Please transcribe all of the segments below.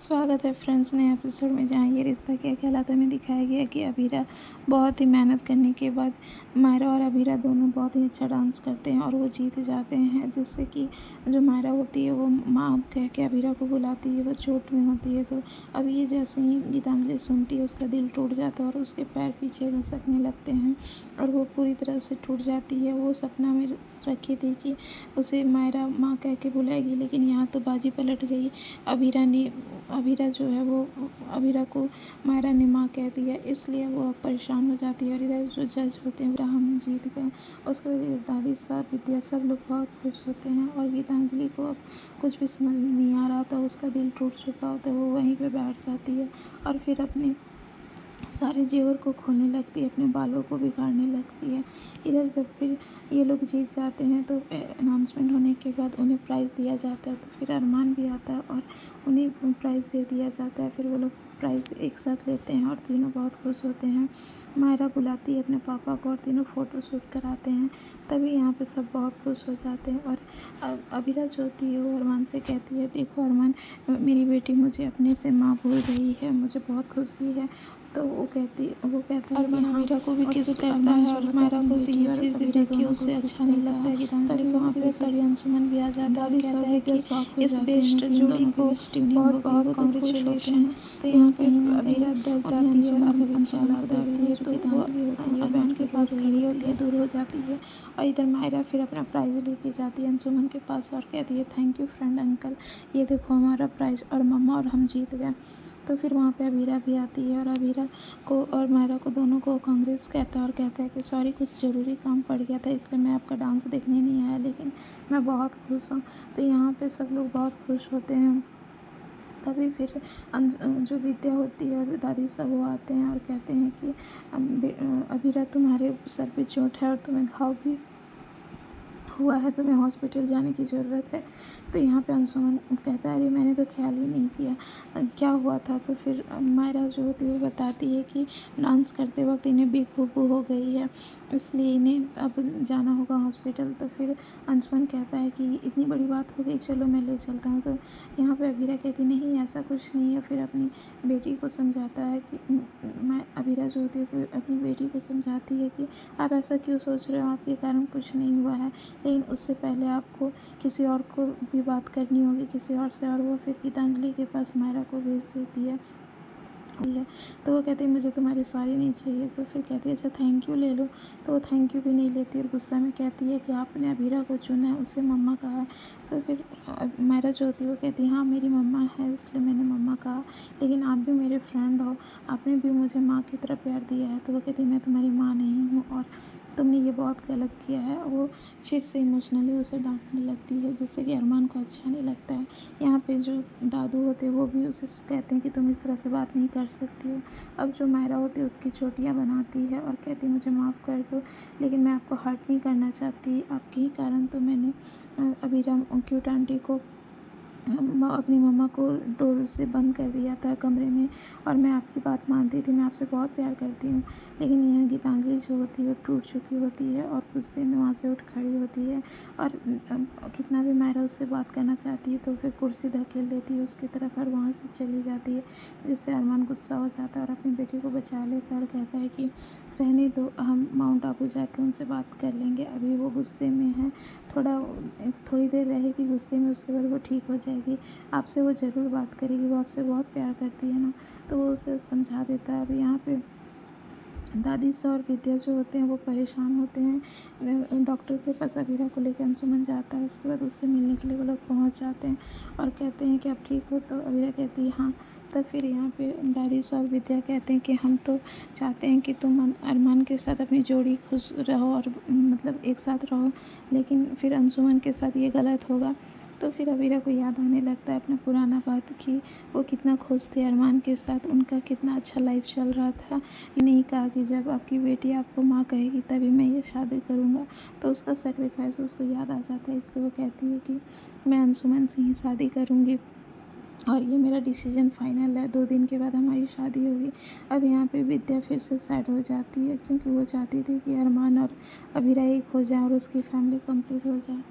स्वागत है फ्रेंड्स नए एपिसोड में, जहाँ ये रिश्ता क्या कहलाता में दिखाया गया है कि अबीरा बहुत ही मेहनत करने के बाद मायरा और अबीरा दोनों बहुत ही अच्छा डांस करते हैं और वो जीत जाते हैं, जिससे कि जो मायरा होती है वो माँ कह के अबीरा को बुलाती है। वो चोट में होती है, तो अभी ये जैसे ही गीतांजलि सुनती है उसका दिल टूट जाता है और उसके पैर पीछे घसकने लगते हैं और वो पूरी तरह से टूट जाती है। वो सपना में रखी थी कि उसे मायरा माँ कह के बुलाएगी, लेकिन यहाँ तो बाजी पलट गई। अबीरा जो है वो अबीरा को मायरा ने माँ कह दिया, इसलिए वो अब परेशान हो जाती है। और इधर जो जज होते हैं हम जीत गए, उसके बाद इधर दादी साहब विद्या सब लोग बहुत खुश होते हैं। और गीतांजलि को अब कुछ भी समझ में नहीं आ रहा होता, उसका दिल टूट चुका होता है। वो वहीं पे बैठ जाती है और फिर अपने सारे जेवर को खोलने लगती है, अपने बालों को बिगाड़ने लगती है। इधर जब फिर ये लोग जीत जाते हैं तो अनाउंसमेंट होने के बाद उन्हें प्राइज़ दिया जाता है, तो फिर अरमान भी आता है और उन्हें प्राइज़ दे दिया जाता है। फिर वो लोग प्राइज़ एक साथ लेते हैं और तीनों बहुत खुश होते हैं। मायरा बुलाती है अपने पापा को और तीनों फ़ोटो शूट कराते हैं। तभी यहाँ पे सब बहुत खुश हो जाते हैं। और अबीरा जो होती है वो अरमान से कहती है, देखो अरमान, मेरी बेटी मुझे अपने से माँ भूल रही है, मुझे बहुत खुशी है। तो वो कहता है कि अरमान हाँ, अबीरा को भी और किस फिर करता अरमान है जो और होता है मायरा अपनी को तो बेटी ये और चीज़ भी अबीरा देख के दोनों को उसे किस अच्छा नहीं करता लगता है। है गीतांजलि तभी को। वहाँ और पे इधर तभी अंशुमन भी आ जाता है और दादी कहता साहब है विद्या कि शॉक हो इस जाते हैं बेस्ट कि इन जोड़ी दोनों की को बीच ट्यूनिंग बहुत हो गई। वो बहुत तो खुश होते कांग्रेचुलेशन। हैं। तो यहाँ यहाँ पे कहीं ना कहीं अबीरा डर उन्हें जाती है और अंशुमन का भी ख्याल अंशुमन को आता है और देखती इधर है, जो तो वो गीतांजलि होती है अरमान बैठ के के रो पास रही खड़ी होती होती है, है। दूर हो जाती है। और इधर मायरा फिर अपना प्राइज़ लेके जाती है अंशुमन के पास और कहती है, थैंक यू फ्रेंड अंकल, ये देखो हमारा प्राइज़, और मम्मा और हम जीत गए। तो फिर वहाँ पे अबीरा भी आती है और अबीरा को और मायरा को दोनों को कांग्रेस कहता है और कहता है कि सॉरी, कुछ ज़रूरी काम पड़ गया था इसलिए मैं आपका डांस देखने नहीं आया, लेकिन मैं बहुत खुश हूँ। तो यहाँ पे सब लोग बहुत खुश होते हैं। तभी फिर जो विद्या होती है और दादी सब वो आते हैं और कहते हैं कि अबीरा, तुम्हारे सर पे चोट है और तुम्हें घाव भी हुआ है, तुम्हें हॉस्पिटल जाने की ज़रूरत है। तो यहाँ पे अंशुमन कहता है, अरे मैंने तो ख्याल ही नहीं किया, क्या हुआ था। तो फिर मायरा जो होती है वो बताती है कि डांस करते वक्त इन्हें बिग बुबू हो गई है, इसलिए इन्हें अब जाना होगा हॉस्पिटल। तो फिर अंशुमन कहता है कि इतनी बड़ी बात हो गई, चलो मैं ले चलता हूँ। तो यहाँ पे अबीरा कहती, नहीं ऐसा कुछ नहीं है। फिर अपनी बेटी को समझाता है कि मैं अबीरा जो होती है अपनी बेटी को समझाती है कि आप ऐसा क्यों सोच रहे हो, आपके कारण कुछ नहीं हुआ है, लेकिन उससे पहले आपको किसी और को भी बात करनी होगी, किसी और से। और वो फिर गीतांजलि के पास मायरा को भेज देती है। तो वो कहती है, मुझे तुम्हारी सॉरी नहीं चाहिए। तो फिर कहती है, अच्छा थैंक यू ले लो। तो वो थैंक यू भी नहीं लेती और गुस्सा में कहती है कि आपने अबीरा को चुना है, उससे मम्मा कहा है। तो फिर मायरा जो होती है वो कहती है, हाँ मेरी मम्मा है इसलिए मैंने मम्मा कहा, लेकिन आप भी मेरे फ्रेंड हो, आपने भी मुझे माँ की तरह प्यार दिया है। तो वो कहती है, मैं तुम्हारी माँ नहीं हूँ और तुमने ये बहुत गलत किया है। वो फिर से इमोशनली उसे डांटने लगती है, जिससे कि अरमान को अच्छा नहीं लगता है। यहाँ पे जो दादू होते हैं वो भी उसे कहते हैं कि तुम इस तरह से बात नहीं कर सकती हो। अब जो मायरा होती है उसकी चोटियाँ बनाती है और कहती है, मुझे माफ़ कर दो, लेकिन मैं आपको हर्ट नहीं करना चाहती, आपके ही कारण तो मैंने अबीरा क्यूट आंटी को अपनी मम्मा को डोर से बंद कर दिया था कमरे में, और मैं आपकी बात मानती थी, मैं आपसे बहुत प्यार करती हूँ। लेकिन यह गीतांजलि जो होती है वो टूट चुकी होती है और गुस्से में वहाँ से उठ खड़ी होती है। और कितना भी मायरा उससे बात करना चाहती है तो फिर कुर्सी धकेल देती है उसकी तरफ और वहाँ से चली जाती है, जिससे अरमान गुस्सा हो जाता है और अपनी बेटी को बचा लेता है और कहता है कि रहने दो, हम माउंट आबू जाके उनसे बात कर लेंगे, अभी वो गुस्से में है, थोड़ी देर रहेगी गुस्से में, उसके बाद वो ठीक हो जाएगी, आपसे वो ज़रूर बात करेगी, वो आपसे बहुत प्यार करती है ना। तो वो उसे समझा देता है। अभी यहाँ पे दादी सा और विद्या जो होते हैं वो परेशान होते हैं। डॉक्टर के पास अबीरा को लेकर अंशुमन जाता है, उसके बाद उससे मिलने के लिए वो लोग पहुँच जाते हैं और कहते हैं कि आप ठीक हो। तो अबीरा कहती है हाँ। तब फिर यहाँ पे दादी सा और विद्या कहते हैं कि हम तो चाहते हैं कि तुम अरमान के साथ अपनी जोड़ी खुश रहो और मतलब एक साथ रहो, लेकिन फिर अंशुमन के साथ ये गलत होगा। तो फिर अबीरा को याद आने लगता है अपना पुराना बात कि वो कितना खुश थे अरमान के साथ, उनका कितना अच्छा लाइफ चल रहा था। नहीं कहा कि जब आपकी बेटी आपको माँ कहेगी तभी मैं ये शादी करूँगा। तो उसका सेक्रीफाइस उसको याद आ जाता है, इसलिए वो कहती है कि मैं अंशुमन से ही शादी करूँगी और ये मेरा डिसीजन फाइनल है, 2 दिन के बाद हमारी शादी होगी। अब यहाँ पे विद्या फिर से सैड हो जाती है, क्योंकि वो चाहती थी कि अरमान और अबीरा एक हो जाए और उसकी फैमिली कंप्लीट हो जाए।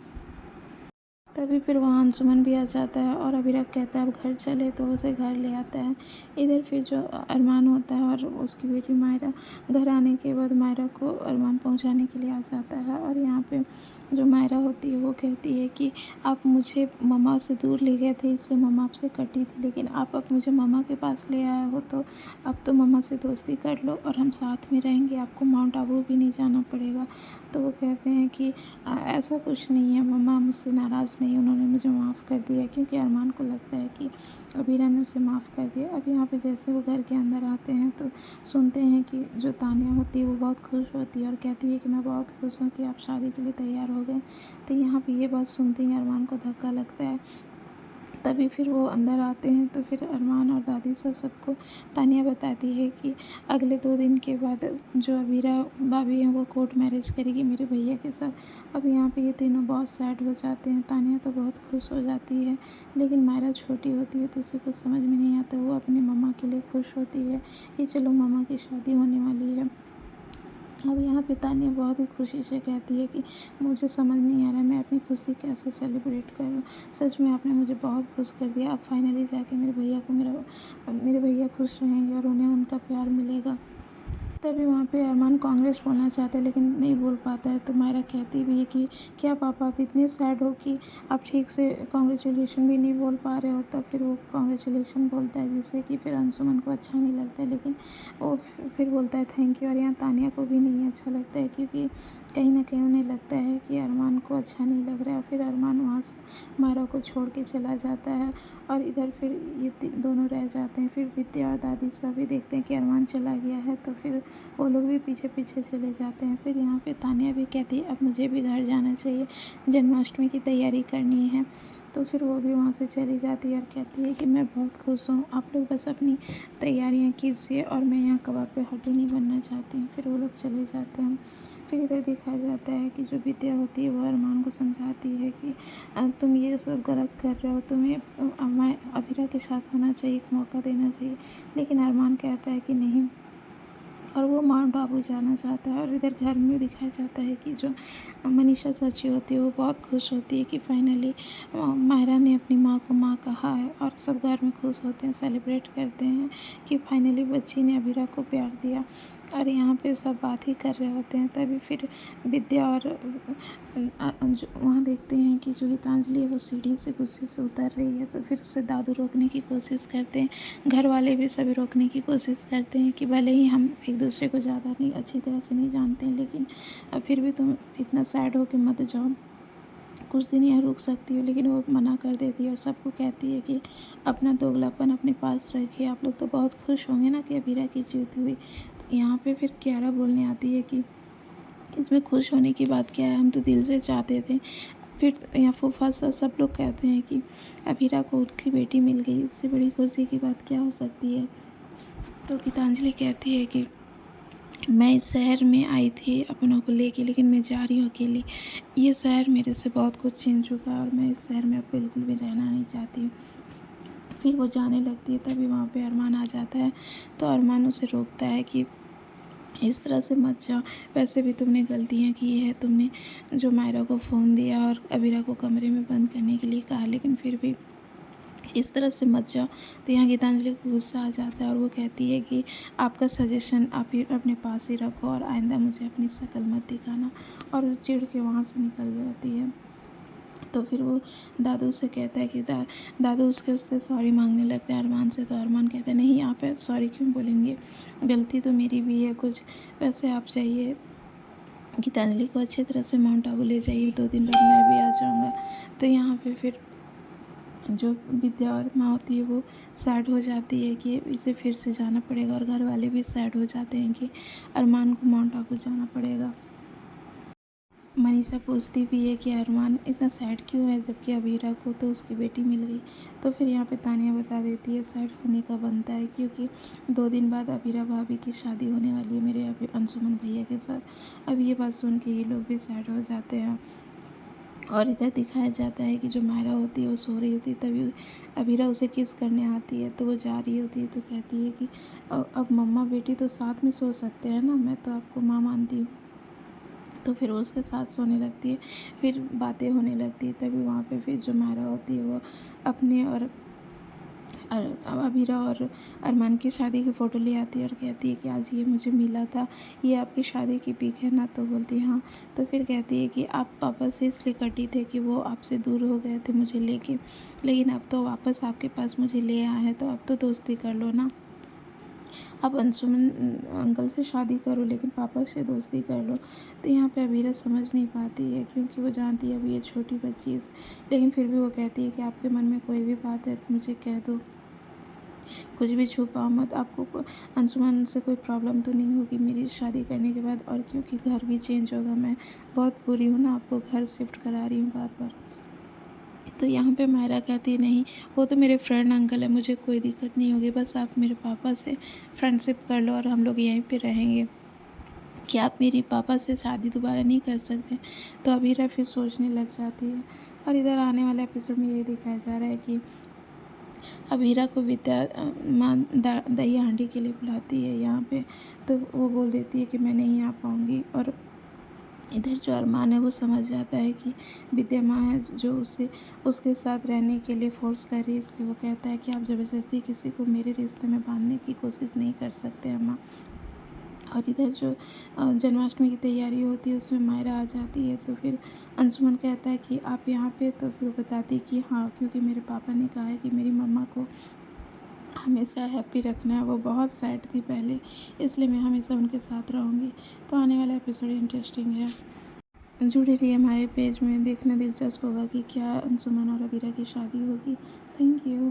तभी फिर वहाँ अंशुमन भी आ जाता है और अभिरक कहता है अब घर चले, तो उसे घर ले आता है। इधर फिर जो अरमान होता है और उसकी बेटी मायरा, घर आने के बाद मायरा को अरमान पहुँचाने के लिए आ जाता है। और यहाँ पे जो मायरा होती है वो कहती है कि आप मुझे मम्मा से दूर ले गए थे, इसलिए मम्मा आपसे कटी थी, लेकिन आप अब मुझे मम्मा के पास ले आए हो, तो अब तो मम्मा से दोस्ती कर लो और हम साथ में रहेंगे, आपको माउंट आबू भी नहीं जाना पड़ेगा। तो वो कहते हैं कि ऐसा कुछ नहीं है, मम्मा मुझसे नाराज़ नहीं, उन्होंने मुझे माफ़ कर दिया, क्योंकि अरमान को लगता है कि अबीरा ने उसे माफ़ कर दिया। अब यहाँ पे जैसे वो घर के अंदर आते हैं तो सुनते हैं कि जो तान्या होती है वो बहुत खुश होती है और कहती है कि मैं बहुत खुश हूँ कि आप शादी के लिए तैयार हो गए। तो यहाँ पे ये बात सुनते ही अरमान को धक्का लगता है। तभी फिर वो अंदर आते हैं तो फिर अरमान और दादी से सबको तानिया बताती है कि अगले 2 दिन के बाद जो अबीरा भाभी हैं वो कोर्ट मैरिज करेगी मेरे भैया के साथ। अब यहाँ पे ये तीनों बहुत सैड हो जाते हैं। तानिया तो बहुत खुश हो जाती है, लेकिन मायरा छोटी होती है तो उसे कुछ समझ में नहीं आता। वो अपनी मम्मा के लिए खुश होती है कि चलो मम्मा की शादी होने वाली है। अब यहाँ पे तान्या बहुत ही खुशी से कहती है कि मुझे समझ नहीं आ रहा मैं अपनी खुशी कैसे सेलिब्रेट करूँ। सच में आपने मुझे बहुत खुश कर दिया। अब फाइनली जाके मेरे भैया खुश रहेंगे और उन्हें उनका प्यार मिलेगा। तभी वहाँ पे अरमान कांग्रेस बोलना चाहता है लेकिन नहीं बोल पाता है। तो मायरा कहती भी है कि क्या पापा आप इतने सैड हो कि आप ठीक से कॉन्ग्रेचुलेशन भी नहीं बोल पा रहे हो। तब फिर वो कॉन्ग्रेचुलेशन बोलता है, जिससे कि फिर अंशुमन को अच्छा नहीं लगता है, लेकिन वो फिर बोलता है थैंक यू। और यहाँ तानिया को भी नहीं अच्छा लगता है, क्योंकि कहीं ना कहीं उन्हें लगता है कि अरमान को अच्छा नहीं लग रहा है। फिर अरमान वहाँ से मायरा को छोड़ के चला जाता है और इधर फिर ये दोनों रह जाते हैं। फिर विद्या और दादी सभी देखते हैं कि अरमान चला गया है, तो फिर वो लोग भी पीछे पीछे चले जाते हैं। फिर यहाँ पे तानिया भी कहती है अब मुझे भी घर जाना चाहिए, जन्माष्टमी की तैयारी करनी है। तो फिर वो भी वहाँ से चली जाती है और कहती है कि मैं बहुत खुश हूँ, आप लोग बस अपनी तैयारियाँ कीजिए और मैं यहाँ कबाब पे हड्डी नहीं बनना चाहती हूँ। फिर वो लोग चले जाते हैं। फिर इधर दिखाया जाता है कि जो विद्या होती है वो अरमान को समझाती है कि तुम ये सब गलत कर रहे हो, तुम्हें मैं अबीरा के साथ होना चाहिए, एक मौका देना चाहिए। लेकिन अरमान कहता है कि नहीं, और वो माउंट आबू जाना चाहता है। और इधर घर में दिखाया जाता है कि जो मनीषा चाची होती है वो बहुत खुश होती है कि फाइनली मायरा ने अपनी माँ को माँ कहा है, और सब घर में खुश होते हैं, सेलिब्रेट करते हैं कि फाइनली बच्ची ने अबीरा को प्यार दिया। और यहाँ पे सब बात ही कर रहे होते हैं। तभी फिर विद्या और वहाँ देखते हैं कि जो गीतांजलि है वो सीढ़ी से गुस्से से उतर रही है, तो फिर उसे दादू रोकने की कोशिश करते हैं। घर वाले भी सभी रोकने की कोशिश करते हैं कि भले ही हम एक दूसरे को ज़्यादा नहीं अच्छी तरह से नहीं जानते हैं, लेकिन फिर भी तुम इतना सैड हो के मत जाओ, कुछ दिन यहाँ रुक सकती हो। लेकिन वो मना कर देती है और सबको कहती है कि अपना दोगलापन अपने पास रखिए, आप लोग तो बहुत खुश होंगे ना कि अबीरा की जीत हुई। तो यहाँ पे फिर कियारा बोलने आती है कि इसमें खुश होने की बात क्या है, हम तो दिल से चाहते थे। फिर यहाँ फूफा सब लोग कहते हैं कि अबीरा को उनकी बेटी मिल गई, इससे बड़ी खुशी की बात क्या हो सकती है। तो गीतांजलि कहती है कि मैं इस शहर में आई थी अपनों को लेके, लेकिन मैं जा रही हूँ अकेली। ये शहर मेरे से बहुत कुछ छीन चुका है और मैं इस शहर में अब बिल्कुल भी रहना नहीं चाहती हूँ। फिर वो जाने लगती है, तभी वहाँ पे अरमान आ जाता है। तो अरमान उसे रोकता है कि इस तरह से मत जाओ, वैसे भी तुमने गलतियाँ की है, तुमने जो मायरा को फ़ोन दिया और अबीरा को कमरे में बंद करने के लिए कहा, लेकिन फिर भी इस तरह से मत जाओ। तो यहाँ गीतांजलि को गुस्सा आ जाता है और वो कहती है कि आपका सजेशन आप ही अपने पास ही रखो और आइंदा मुझे अपनी शक्ल मत दिखाना। और वो चिढ़ के वहाँ से निकल जाती है। तो फिर वो दादू से कहता है कि दादू उससे सॉरी मांगने लगता है अरमान से। तो अरमान कहता है नहीं, आप सॉरी क्यों बोलेंगे, गलती तो मेरी भी है कुछ। वैसे आप जाइए, गीतांजलि को अच्छी तरह से माउंट आबू ले जाइए, 2 दिन बाद मैं भी आ जाऊँगा। तो यहाँ पे फिर जो विद्या और माँ होती है वो सैड हो जाती है कि इसे फिर से जाना पड़ेगा, और घर वाले भी सैड हो जाते हैं कि अरमान को माउंट आबू जाना पड़ेगा। मनीषा पूछती भी है कि अरमान इतना सैड क्यों है, जबकि अबीरा को तो उसकी बेटी मिल गई। तो फिर यहाँ पे तानिया बता देती है सैड होने का बनता है, क्योंकि 2 दिन बाद अबीरा भाभी की शादी होने वाली है मेरे अभी अंशुमन भैया के साथ। अब ये बात सुन के ये लोग भी सैड हो जाते हैं। और इधर दिखाया जाता है कि जो मायरा होती है वो सो रही होती है, तभी अबीरा उसे किस करने आती है। तो वो जा रही होती है तो कहती है कि अब मम्मा बेटी तो साथ में सो सकते हैं ना, मैं तो आपको माँ मानती हूँ। तो फिर वो उसके साथ सोने लगती है, फिर बातें होने लगती है। तभी वहाँ पे फिर जो मायरा होती है वो अपने और अबीरा और अरमान की शादी की फ़ोटो ले आती है और कहती है कि आज ये मुझे मिला था, ये आपकी शादी की पिक है ना? तो बोलती है हाँ। तो फिर कहती है कि आप पापा से इसलिए कटी थे कि वो आपसे दूर हो गए थे मुझे लेके, लेकिन अब तो वापस आपके पास मुझे ले आए हैं, तो अब तो दोस्ती कर लो ना। आप अंशुमन अंकल से शादी करो लेकिन पापा से दोस्ती कर लो। तो यहाँ पे अबीरा समझ नहीं पाती है, क्योंकि वो जानती है अभी ये छोटी बच्ची है, लेकिन फिर भी वो कहती है कि आपके मन में कोई भी बात है तो मुझे कह दो, कुछ भी छुपाओ मत। आपको अंशुमन से कोई प्रॉब्लम तो नहीं होगी मेरी शादी करने के बाद, और क्योंकि घर भी चेंज होगा, मैं बहुत बुरी हूँ ना, आपको घर शिफ्ट करा रही हूँ बार बार। तो यहाँ पे मायरा कहती नहीं, वो तो मेरे फ्रेंड अंकल है, मुझे कोई दिक्कत नहीं होगी, बस आप मेरे पापा से फ्रेंडशिप कर लो और हम लोग यहीं पे रहेंगे। कि आप मेरे पापा से शादी दोबारा नहीं कर सकते। तो अबीरा फिर सोचने लग जाती है। और इधर आने वाले एपिसोड में यही दिखाया जा रहा है कि अबीरा को विद्या माँ दही हांडी के लिए बुलाती है यहाँ पे, तो वो बोल देती है कि मैं नहीं आ पाऊँगी। और इधर जो अरमान है वो समझ जाता है कि विद्या माँ है जो उसे उसके साथ रहने के लिए फ़ोर्स कर रही है, इसलिए वो कहता है कि आप ज़बरदस्ती किसी को मेरे रिश्ते में बांधने की कोशिश नहीं कर सकते अम्मा। और इधर जो जन्माष्टमी की तैयारी होती है उसमें मायरा आ जाती है, तो फिर अंशुमन कहता है कि आप यहाँ पे, तो फिर वो बताती है कि हाँ, क्योंकि मेरे पापा ने कहा है कि मेरी मम्मा को हमेशा हैप्पी रखना है, वो बहुत सैड थी पहले, इसलिए मैं हमेशा उनके साथ रहूँगी। तो आने वाला एपिसोड इंटरेस्टिंग है, जुड़े रहिए हमारे पेज में, देखना दिलचस्प होगा कि क्या अंशुमन और अबीरा की शादी होगी। Thank you.